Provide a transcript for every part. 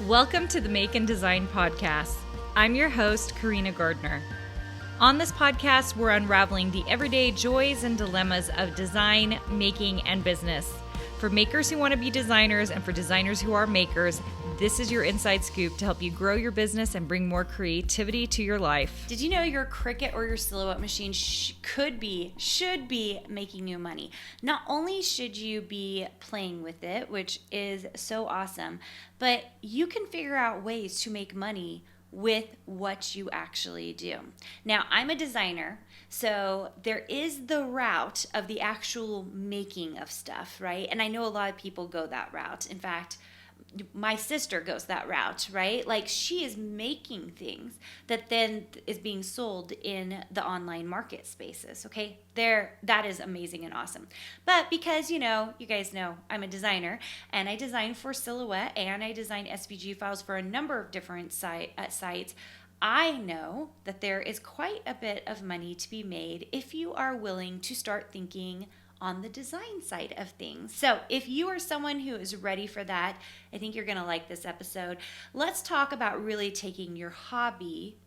Welcome to the Make and Design Podcast. I'm your host, Carina Gardner. On this podcast, we're unraveling the everyday joys and dilemmas of design, making, and business. For makers who want to be designers and for designers who are makers, this is your inside scoop to help you grow your business and bring more creativity to your life. Did you know your Cricut or your Silhouette machine should be making you money? Not only should you be playing with it, which is so awesome, but you can figure out ways to make money with what you actually do. Now, I'm a designer, so there is the route of the actual making of stuff, right? And I know a lot of people go that route. In fact, my sister goes that route, right? Like she is making things that then is being sold in the online market spaces, okay? That is amazing and awesome. But because, you guys know I'm a designer and I design for Silhouette and I design SVG files for a number of different sites, I know that there is quite a bit of money to be made if you are willing to start thinking on the design side of things. So if you are someone who is ready for that, I think you're going to like this episode. Let's talk about really taking your hobby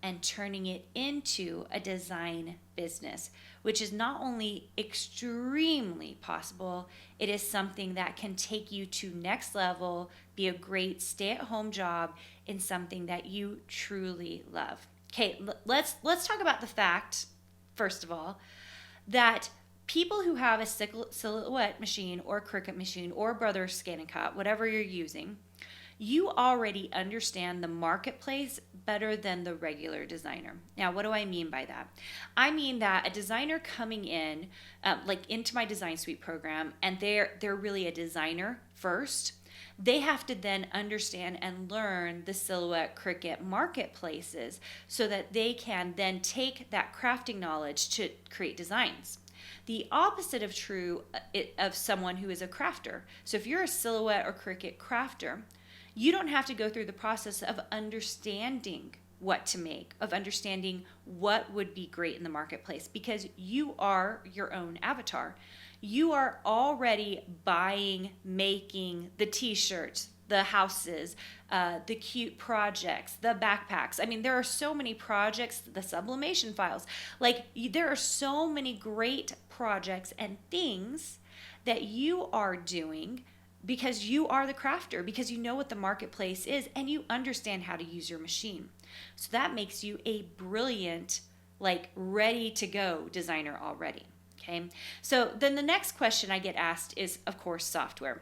and turning it into a design business, which is not only extremely possible, it is something that can take you to next level, be a great stay-at-home job in something that you truly love. Okay, let's talk about the fact, first of all, that people who have a Silhouette machine or Cricut machine or Brother Scan and Cut, whatever you're using, you already understand the marketplace better than the regular designer. Now, what do I mean by that? I mean that a designer coming in, into my Design Suite program, and they're really a designer first, they have to then understand and learn the Silhouette Cricut marketplaces so that they can then take that crafting knowledge to create designs. The opposite of true of someone who is a crafter. So if you're a Silhouette or Cricut crafter, you don't have to go through the process of understanding what to make, of understanding what would be great in the marketplace, because you are your own avatar. You are already buying, making the t-shirts, the houses, the cute projects, the backpacks. I mean, there are so many projects, the sublimation files. There are so many great projects and things that you are doing because you are the crafter, because you know what the marketplace is and you understand how to use your machine. So that makes you a brilliant, ready to go designer already. Okay. So then the next question I get asked is, of course, software.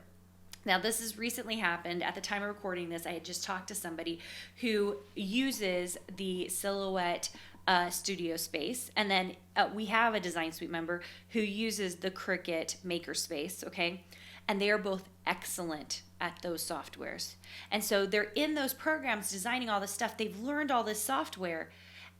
Now, this has recently happened. At the time of recording this, I had just talked to somebody who uses the Silhouette studio space. And then we have a Design Suite member who uses the Cricut makerspace, okay? And they are both excellent at those softwares. And so they're in those programs designing all this stuff. They've learned all this software.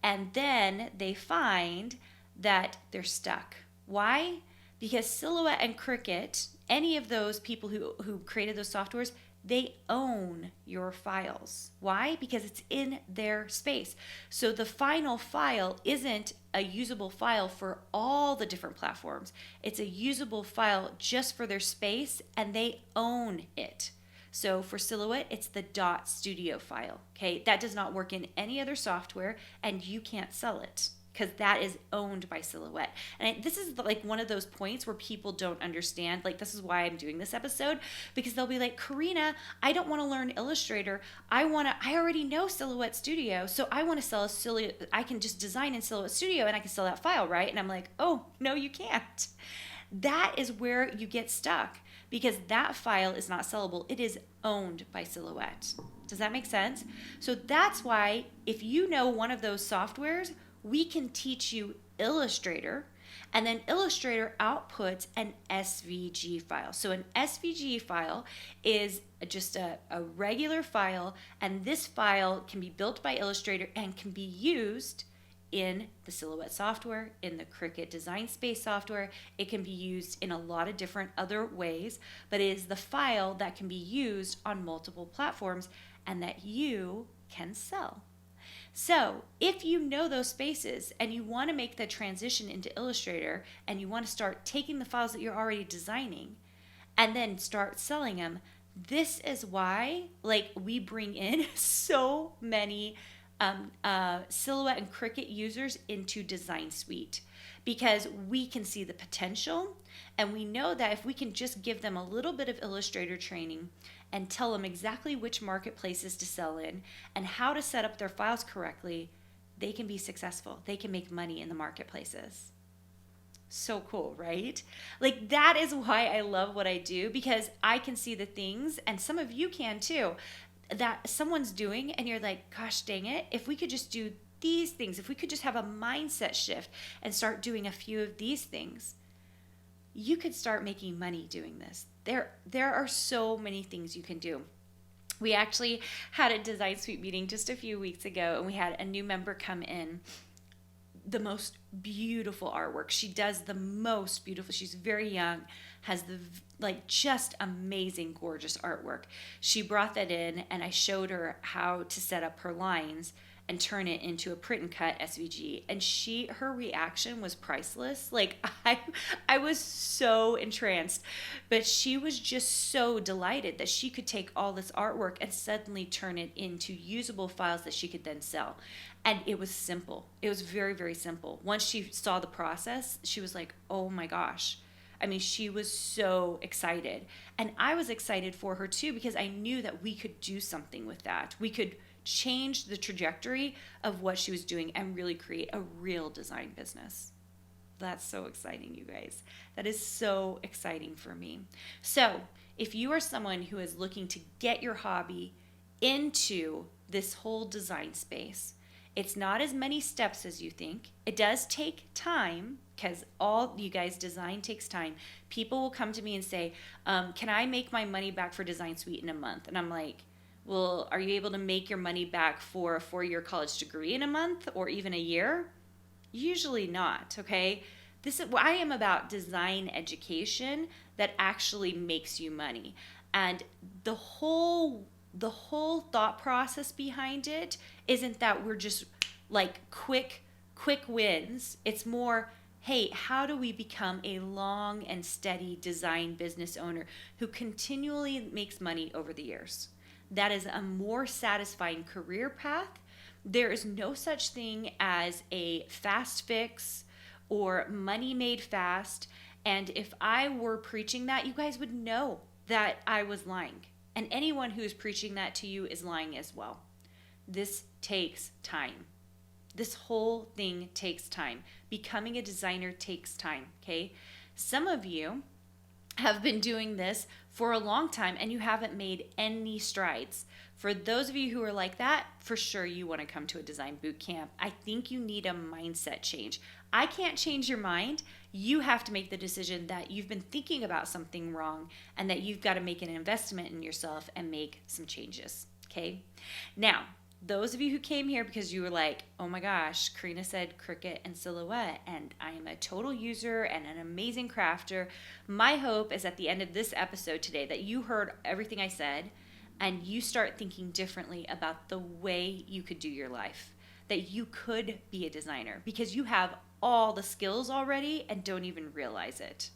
And then they find that they're stuck. Why? Because Silhouette and Cricut, any of those people who created those softwares, they own your files. Why? Because it's in their space. So the final file isn't a usable file for all the different platforms. It's a usable file just for their space, and they own it. So for Silhouette, it's the .studio file. Okay, that does not work in any other software, and you can't sell it, because that is owned by Silhouette. And this is one of those points where people don't understand. This is why I'm doing this episode, because they'll be like, Carina, I don't want to learn Illustrator. I already know Silhouette Studio, so I want to sell I can just design in Silhouette Studio and I can sell that file, right? And I'm like, oh, no, you can't. That is where you get stuck, because that file is not sellable. It is owned by Silhouette. Does that make sense? So that's why if you know one of those softwares, we can teach you Illustrator, and then Illustrator outputs an SVG file. So an SVG file is just a regular file, and this file can be built by Illustrator and can be used in the Silhouette software, in the Cricut Design Space software. It can be used in a lot of different other ways, but it is the file that can be used on multiple platforms and that you can sell. So if you know those spaces and you want to make the transition into Illustrator and you want to start taking the files that you're already designing and then start selling them, This is why, like, we bring in so many Silhouette and Cricut users into Design Suite, because we can see the potential, and we know that if we can just give them a little bit of Illustrator training and tell them exactly which marketplaces to sell in and how to set up their files correctly, they can be successful. They can make money in the marketplaces. So cool, right? Like, that is why I love what I do, because I can see the things, and some of you can too, that someone's doing, and you're like, gosh dang it, if we could just do these things, if we could just have a mindset shift and start doing a few of these things, you could start making money doing this. There are so many things you can do. We actually had a Design Suite meeting just a few weeks ago, and we had a new member come in. The most beautiful artwork. She does the most beautiful. She's very young, has the just amazing, gorgeous artwork. She brought that in, and I showed her how to set up her lines and turn it into a print and cut SVG. And her reaction was priceless. Like, I was so entranced, but she was just so delighted that she could take all this artwork and suddenly turn it into usable files that she could then sell. And it was simple. It was very, very simple. Once she saw the process, she was like, oh my gosh. I mean, she was so excited. And I was excited for her too, because I knew that we could do something with that. We could change the trajectory of what she was doing and really create a real design business. That's so exciting, you guys. That is so exciting for me. So if you are someone who is looking to get your hobby into this whole design space, it's not as many steps as you think. It does take time, because all you guys, design takes time. People will come to me and say, can I make my money back for Design Suite in a month? And I'm like, well, are you able to make your money back for a 4-year college degree in a month or even a year? Usually not, okay? I am about design education that actually makes you money. And the whole thought process behind it isn't that we're just like quick wins. It's more, hey, how do we become a long and steady design business owner who continually makes money over the years? That is a more satisfying career path. There is no such thing as a fast fix or money made fast. And if I were preaching that, you guys would know that I was lying. And anyone who is preaching that to you is lying as well. This takes time. This whole thing takes time. Becoming a designer takes time, okay? Some of you have been doing this for a long time and you haven't made any strides. For those of you who are like that, for sure you want to come to a design boot camp. I think you need a mindset change. I can't change your mind. You have to make the decision that you've been thinking about something wrong and that you've got to make an investment in yourself and make some changes, okay? Now, those of you who came here because you were like, oh my gosh, Carina said Cricut and Silhouette, and I am a total user and an amazing crafter. My hope is at the end of this episode today that you heard everything I said and you start thinking differently about the way you could do your life, that you could be a designer because you have all the skills already and don't even realize it.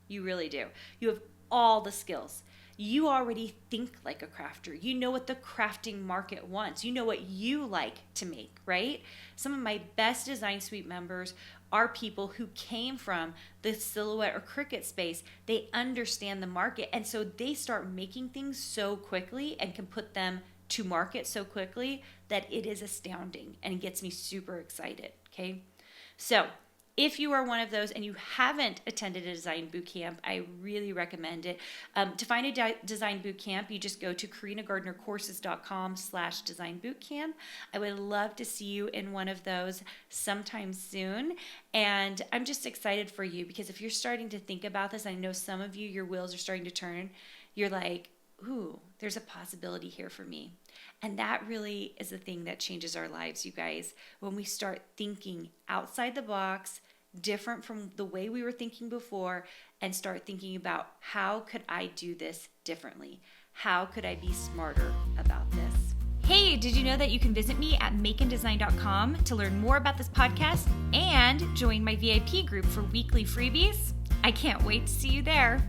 You really do. You have all the skills. You already think like a crafter. You know what the crafting market wants. You know what you like to make, right? Some of my best Design Suite members are people who came from the Silhouette or Cricut space. They understand the market, and so they start making things so quickly and can put them to market so quickly that it is astounding and it gets me super excited, okay? So if you are one of those and you haven't attended a design boot camp, I really recommend it. To find a design boot camp, you just go to carinagardnercourses.com/design bootcamp. I would love to see you in one of those sometime soon. And I'm just excited for you because if you're starting to think about this, I know some of you, your wheels are starting to turn. You're like, ooh, there's a possibility here for me. And that really is the thing that changes our lives, you guys. When we start thinking outside the box, different from the way we were thinking before, and start thinking about how could I do this differently? How could I be smarter about this? Hey, did you know that you can visit me at makeanddesign.com to learn more about this podcast and join my VIP group for weekly freebies? I can't wait to see you there.